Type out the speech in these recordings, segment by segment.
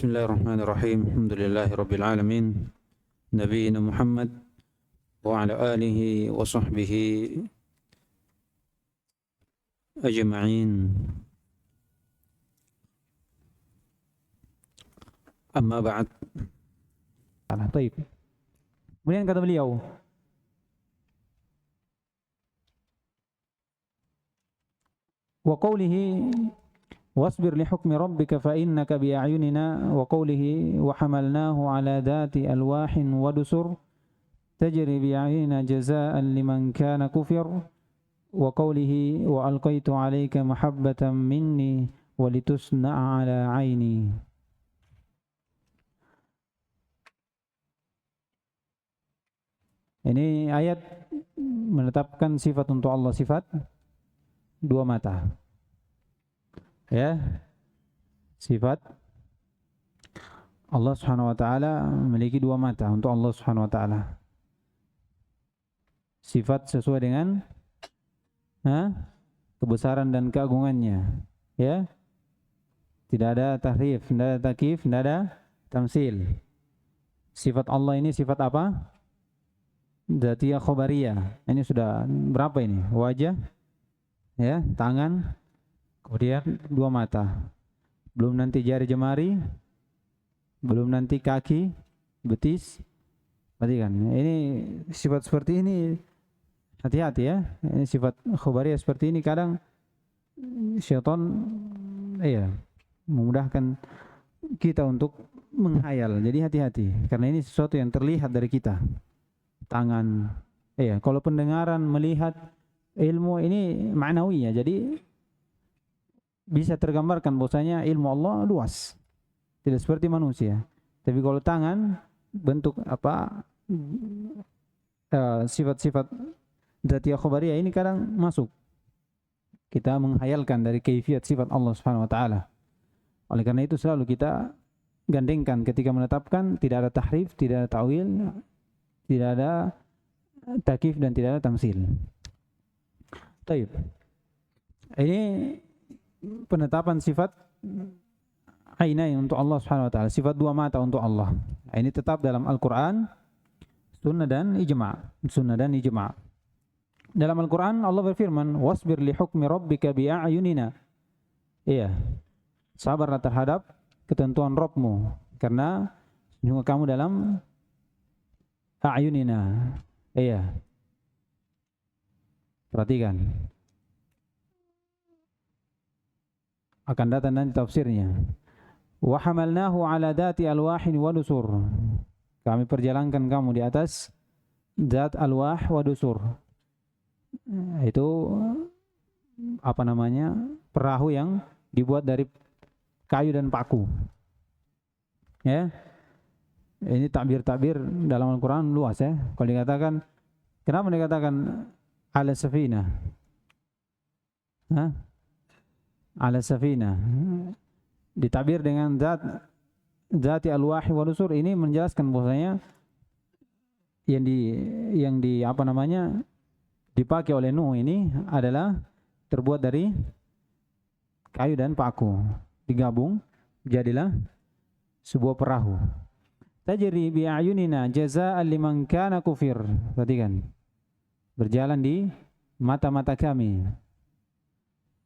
بسم الله الرحمن الرحيم. الحمد لله رب العالمين، نبينا محمد وعلى آله وصحبه أجمعين. أما بعد. Baik. Kemudian kata beliau, wa qawlihi wasbir li hukmi rabbika fa innaka bi a'yunina, wa qawlihi wa hamalnahu ala dhati alwahin wa dusur tajri bi a'yunina jazaa'an liman kana kufir, wa qawlihi wa alqaitu 'alayka mahabbatan minni wa litusna'a 'ala 'aini. Ini ayat menetapkan sifat untuk Allah, sifat dua mata. Ya. Sifat Allah Subhanahu wa taala memiliki dua mata untuk Allah Subhanahu wa taala. Sifat sesuai dengan kebesaran dan keagungannya. Ya. Tidak ada tahrif, tidak ada takyif, tidak ada tamsil. Sifat Allah ini sifat apa? Dzatiyah khobariyah. Ini sudah berapa ini? Wajah, ya, tangan, kemudian dua mata. Belum nanti jari jemari, belum nanti kaki, betis. Perhatikan, ini sifat seperti ini hati-hati ya. Ini sifat khobariyah seperti ini kadang syaitan memudahkan kita untuk menghayal. Jadi hati-hati karena ini sesuatu yang terlihat dari kita. Tangan, kalau pendengaran, melihat, ilmu ini ma'nawi ya, jadi bisa tergambarkan bahwasanya ilmu Allah luas, tidak seperti manusia. Tapi kalau tangan, bentuk apa, sifat-sifat dzatiyah khobariyah ini kadang masuk, kita menghayalkan dari kaifiyat sifat Allah Subhanahu wa taala. Oleh karena itu selalu kita gandengkan ketika menetapkan, tidak ada tahrif, tidak ada ta'wil, tidak ada takyif dan tidak ada tamsil. Baik. Ini penetapan sifat ainain untuk Allah Subhanahu wa taala, sifat dua mata untuk Allah. Ini tetap dalam Al-Qur'an, sunnah dan ijma'. Sunnah dan ijma'. Dalam Al-Qur'an Allah berfirman, "Wasbir li hukmi rabbika bi a'yunina." Iya. Sabarlah terhadap ketentuan Rabbmu karena juga kamu dalam a'yunina. Iya. Perhatikan. Akan datang nanti tafsirnya. Wa hamalnahu ala dhati alwahin wa dusur. Kami perjalankan kamu di atas zat alwah wa dusur. Itu apa namanya? Perahu yang dibuat dari kayu dan paku. Ya. Ini takbir-takbir dalam Al-Quran luas ya. Kalau dikatakan, kenapa dikatakan ala safina? Ala safina. Ditakbir dengan zati alwahi wa dusur, ini menjelaskan bahwasanya yang dipakai oleh Nuh ini adalah terbuat dari kayu dan paku. Digabung jadilah sebuah perahu. Tajri bi a'yunina jazaa'an liman kana kufir. Perhatikan. Berjalan di mata-mata kami.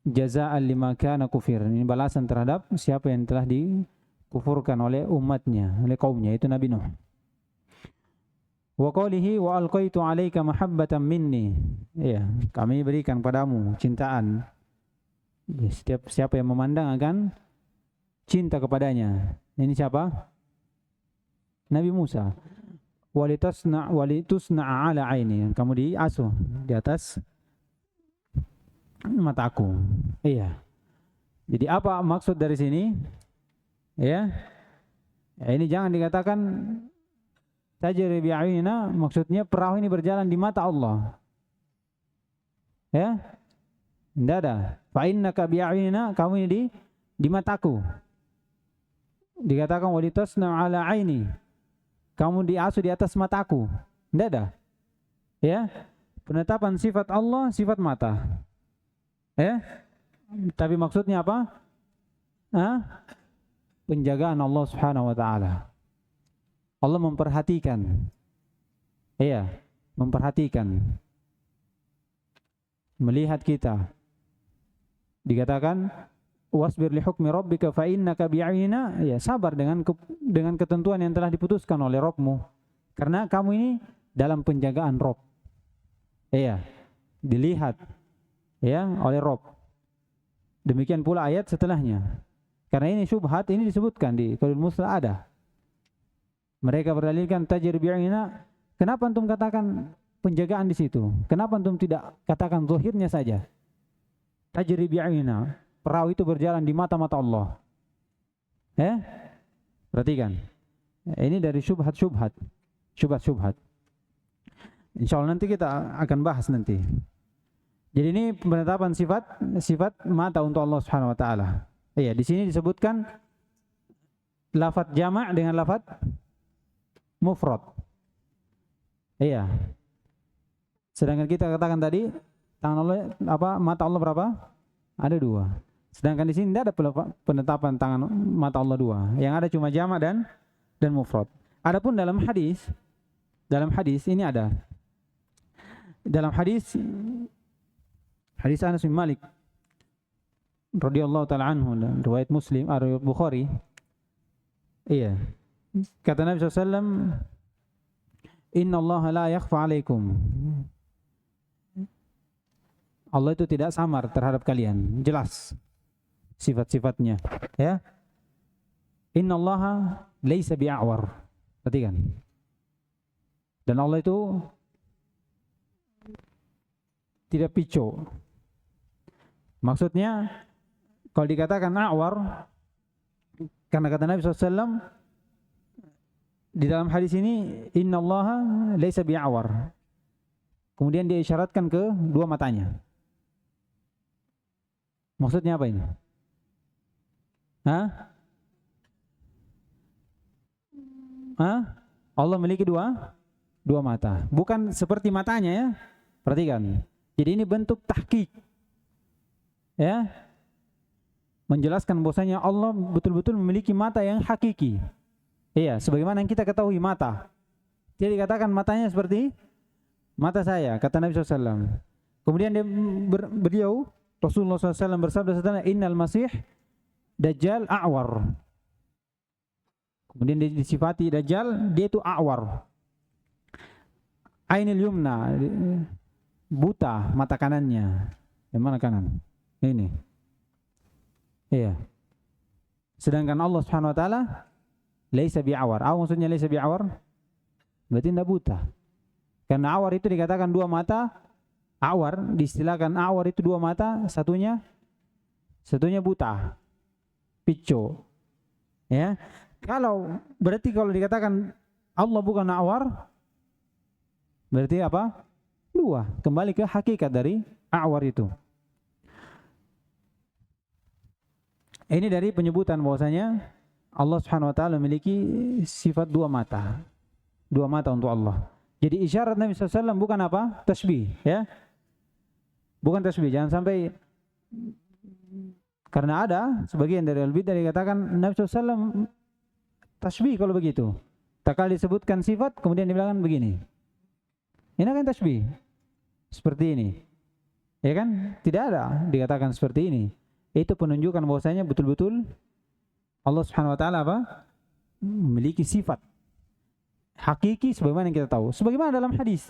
Jazaa'an liman kana kufir. Ini balasan terhadap siapa yang telah dikufurkan oleh umatnya, oleh kaumnya, itu Nabi Nuh. Wa qawlihi wa alqaitu 'alaika mahabbatan minni. Ya, kami berikan padamu cintaan. Ya, setiap siapa yang memandang akan cinta kepadanya. Ini siapa? Nabi Musa. Walitusna 'ala 'aini. Kamu diasuh di atas mataku. Iya. Jadi apa maksud dari sini? Ya. Ini jangan dikatakan tajri bi a'yunina, maksudnya perahu ini berjalan di mata Allah. Ya. Tidak ada. Fa innaka bi a'yunina, kamu ini di mataku. Dikatakan walitusna 'ala 'aini. Kamu diasuh di atas mataku. Tidak ada. Ya. Penetapan sifat Allah, sifat mata. Ya. Tapi maksudnya apa? penjagaan Allah Subhanahu wa taala. Allah memperhatikan. Iya, memperhatikan. Melihat kita. Dikatakan wasbir li hukmi rabbika fa innaka bi'ayunina, ya sabar dengan ketentuan yang telah diputuskan oleh Rabbmu. Karena kamu ini dalam penjagaan Rabb. Iya, dilihat ya oleh Rabb. Demikian pula ayat setelahnya. Karena ini syubhat, ini disebutkan di Qaulul Musla ada. Mereka berdalilkan tajri bi'ayunina. Kenapa antum katakan penjagaan di situ? Kenapa antum tidak katakan zahirnya saja? Tajri bi'ayunina, perahu itu berjalan di mata-mata Allah. Perhatikan. Ini dari syubhat-syubhat. Insyaallah nanti kita akan bahas nanti. Jadi ini penetapan sifat mata untuk Allah Subhanahu wa taala. Iya, di sini disebutkan lafaz jama' dengan lafaz mufrad. Iya. Sedangkan kita katakan tadi tangan Allah mata Allah berapa? Ada 2. Sedangkan di sini tidak ada penetapan tangan mata Allah 2. Yang ada cuma jama' dan mufrad. Adapun dalam hadis ini ada. Dalam hadis Anas bin Malik radhiyallahu taala anhu, riwayat Muslim, riwayat Bukhari. Iya. Kata Nabi SAW, Inna Allah la yakhfa alaikum. Allah itu tidak samar terhadap kalian. Jelas sifat-sifatnya. Ya. Inna Allah laysa bi'awar. Perhatikan. Dan Allah itu tidak picu. Maksudnya, kalau dikatakan a'war, karena kata Nabi SAW, di dalam hadis ini, Inna Allah laysa bi'awar. Kemudian dia isyaratkan ke 2 matanya. Maksudnya apa ini? Allah memiliki dua mata. Bukan seperti matanya ya. Perhatikan. Jadi ini bentuk tahqiq. Ya. Menjelaskan bahwasanya Allah betul-betul memiliki mata yang hakiki. Iya, sebagaimana yang kita ketahui mata. Dia dikatakan matanya seperti mata saya, kata Nabi SAW. Kemudian beliau Rasulullah SAW bersabda setelah Innal Masih Dajjal a'war. Kemudian disifati Dajjal, dia itu a'war. Ainil yumna, buta mata kanannya. Yang mana kanan? Ini. Iya. Sedangkan Allah Subhanahu wa taala laisa bi'awar. Apa maksudnya laisa bi'awar? Berarti tidak buta. Karena awar itu dikatakan 2 mata. Awar, diistilahkan awar itu 2 mata, satunya buta. Picu. Ya. Berarti kalau dikatakan Allah bukan awar, berarti apa? 2. Kembali ke hakikat dari awar itu. Ini dari penyebutan bahwasanya Allah Subhanahu wa taala memiliki sifat 2 mata. 2 mata untuk Allah. Jadi isyarat Nabi SAW bukan apa? Tasbih, ya. Bukan tasbih, jangan sampai, karena ada sebagian dari al-bidah dikatakan Nabi SAW tasbih kalau begitu. Tak kali disebutkan sifat kemudian dibilang begini. Ini kan tasbih. Seperti ini. Ya kan? Tidak ada dikatakan seperti ini. Itu penunjukan bahwasanya betul-betul Allah Subhanahu wa taala apa? Memiliki sifat hakiki sebagaimana yang kita tahu. Sebagaimana dalam hadis.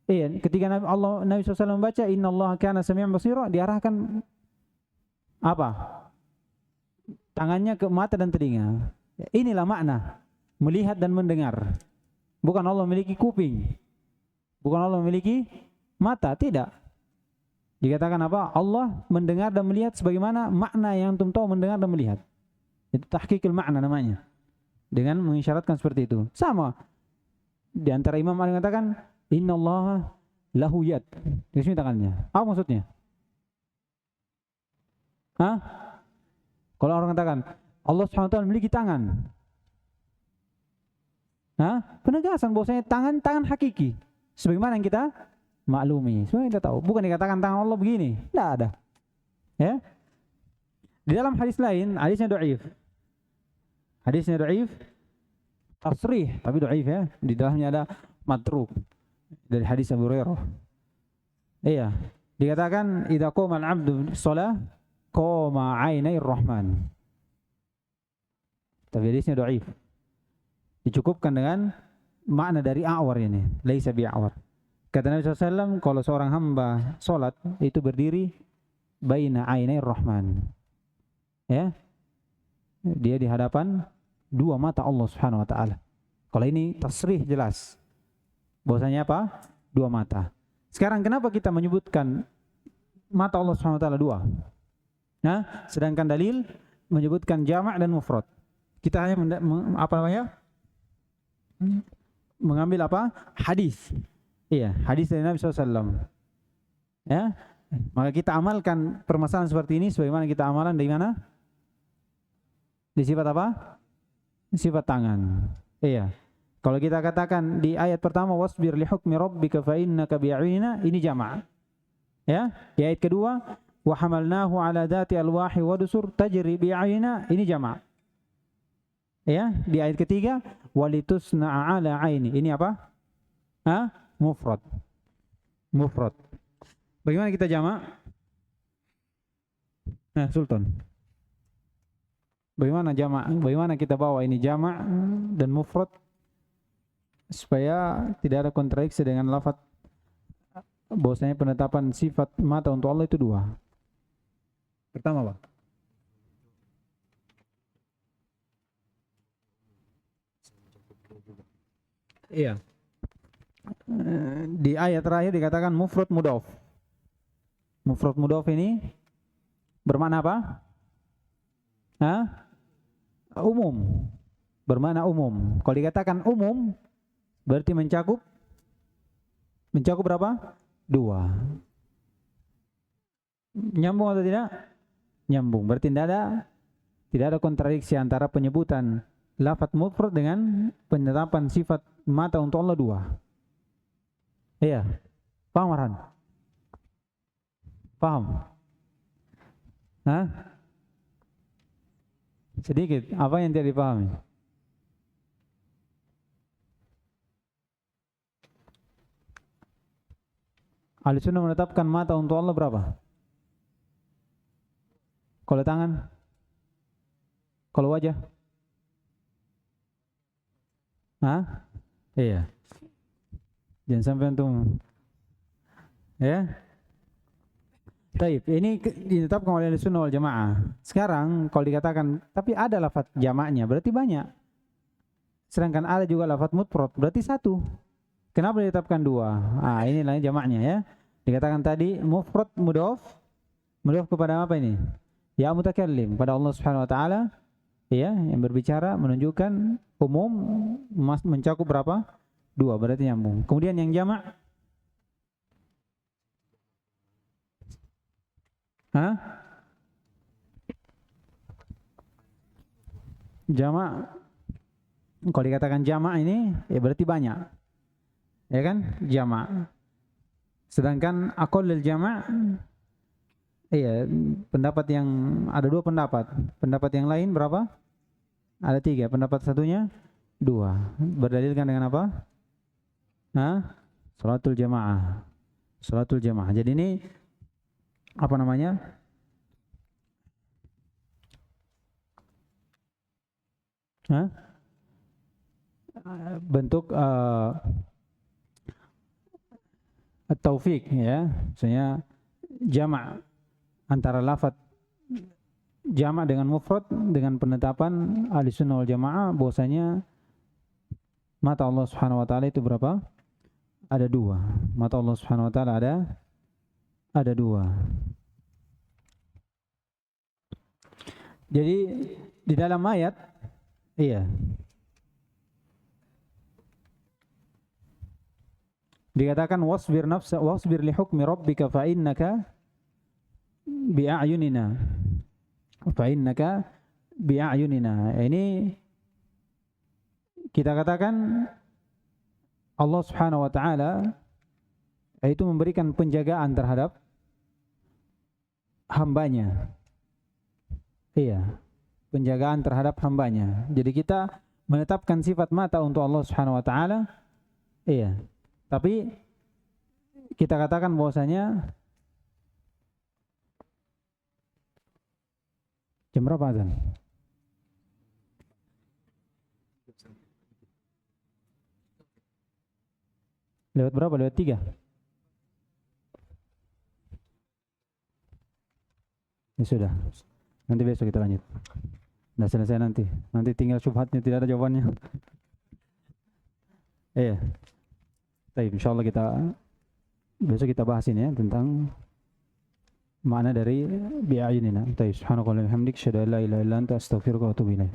Iya, ketika Nabi SAW membaca Inna Allah kana sami'an basira, diarahkan apa? Tangannya ke mata dan telinga. Inilah makna melihat dan mendengar. Bukan Allah memiliki kuping. Bukan Allah memiliki mata, tidak. Dikatakan apa? Allah mendengar dan melihat sebagaimana makna yang antum tahu mendengar dan melihat. Itu tahqiqul makna namanya. Dengan mengisyaratkan seperti itu. Sama. Di antara imam ada yang mengatakan innallaha lahu yad. Di sini tangannya. Apa maksudnya? Kalau orang katakan Allah SWT memiliki tangan. Penegasan bahwasanya tangan hakiki. Sebagaimana yang kita maklumi. Sebagaimana kita tahu. Bukan dikatakan tangan Allah begini. Tidak ada. Ya. Di dalam hadis lain, hadisnya dhaif. Hadisnya dhaif, tasrih tapi dhaif ya. Di dalamnya ada matruk dari hadis Abu Hurairah. Iya, dikatakan idza qama al-'abdu shalah qama 'ainai rahman. Tapi hadisnya dhaif. Dicukupkan dengan makna dari a'war ini, laisa bi'awar. Kata Nabi SAW, kalau seorang hamba sholat itu berdiri baina ainai rahman, ya, dia di hadapan dua mata Allah Subhanahu Wa Taala. Kalau ini tasrih jelas, bahwasanya apa? Dua mata. Sekarang kenapa kita menyebutkan mata Allah Subhanahu Wa Taala dua? Nah, sedangkan dalil menyebutkan jamak dan mufrad. Kita hanya mengambil apa? Hadis. Iya, hadis dari Nabi SAW. Ya, maka kita amalkan permasalahan seperti ini sebagaimana kita amalan di mana? Di sifat apa? Sifat tangan. Iya. Kalau kita katakan di ayat pertama wasbir li hukmi rabbika fa innaka bi'ayunina, ini jama'. Ya, di ayat kedua wa hamalnahu ala dzati alwahi wa dusur tajri bi'ayunina, ini jama'. Ya, di ayat ketiga walitusna'a ala aini, ini apa? Mufrad. Mufrad. Bagaimana kita jamak? Nah, Sultan. Bagaimana jamak? Bagaimana kita bawa ini jamak dan mufrad supaya tidak ada kontradiksi dengan lafaz bahwasanya penetapan sifat mata untuk Allah itu dua. Pertama, Pak. Iya. Di ayat terakhir dikatakan mufrad mudhaf. Mufrad mudhaf ini bermakna apa? Umum. Bermakna umum. Kalau dikatakan umum berarti mencakup berapa? Dua. Nyambung atau tidak? Nyambung. Berarti tidak ada kontradiksi antara penyebutan lafaz mufrad dengan penetapan sifat mata untuk Allah dua. Iya. Paham, Marhan? Paham? Sedikit. Apa yang tidak dipahami? Ahlussunnah menetapkan mata untuk Allah berapa? Kalau tangan? Kalau wajah? Iya. Jangan sampai antum. Ya. Taib, ini ditetapkan oleh Ahlussunnah wal Jamaah. Sekarang kalau dikatakan tapi ada lafaz jamaknya berarti banyak. Sedangkan ada juga lafaz mufrad berarti satu. Kenapa ditetapkan dua? Inilah jamaknya ya. Dikatakan tadi mufrad mudhaf kepada apa ini? Ya mutakallim, pada Allah Subhanahu wa taala, ya, yang berbicara, menunjukkan umum mencakup berapa? Dua, berarti nyambung. Kemudian yang jamak jamak, kalau dikatakan jamak ini ya berarti banyak. Ya kan? Jamak. Sedangkan aqallul jamak, iya, pendapat yang ada dua pendapat. Pendapat yang lain berapa? Ada tiga. Pendapat satunya dua. Berdalilkan dengan apa? Salatul jamaah. Salatul jamaah. Jadi ini apa namanya? Bentuk taufik ya. Maksudnya jamak antara lafaz jamak dengan mufrad dengan penetapan Ahlussunnah wal Jamaah bahwasanya mata Allah Subhanahu wa taala itu berapa? Ada dua. Mata Allah Subhanahu wa taala ada dua. Jadi di dalam ayat iya dikatakan wasbir li hukmi rabbika fa innaka bi'ayunina. Ini kita katakan Allah Subhanahu wa taala itu memberikan penjagaan terhadap hambanya. Iya. penjagaan terhadap hambanya. Jadi kita menetapkan sifat mata untuk Allah Subhanahu wa taala. Iya. Tapi kita katakan bahwasanya jam berapa azan? Lewat berapa? Lewat 3? Ya sudah. Nanti besok kita lanjut. Sudah selesai nanti. Nanti tinggal syubhatnya, tidak ada jawabannya. Iya. Baik, insyaallah kita besok kita bahas ini ya tentang makna dari bi'ayunina. Baik, subhanakallahumma wa bihamdika asyhadu an la ilaha illa anta astaghfiruka wa atubu ilaik.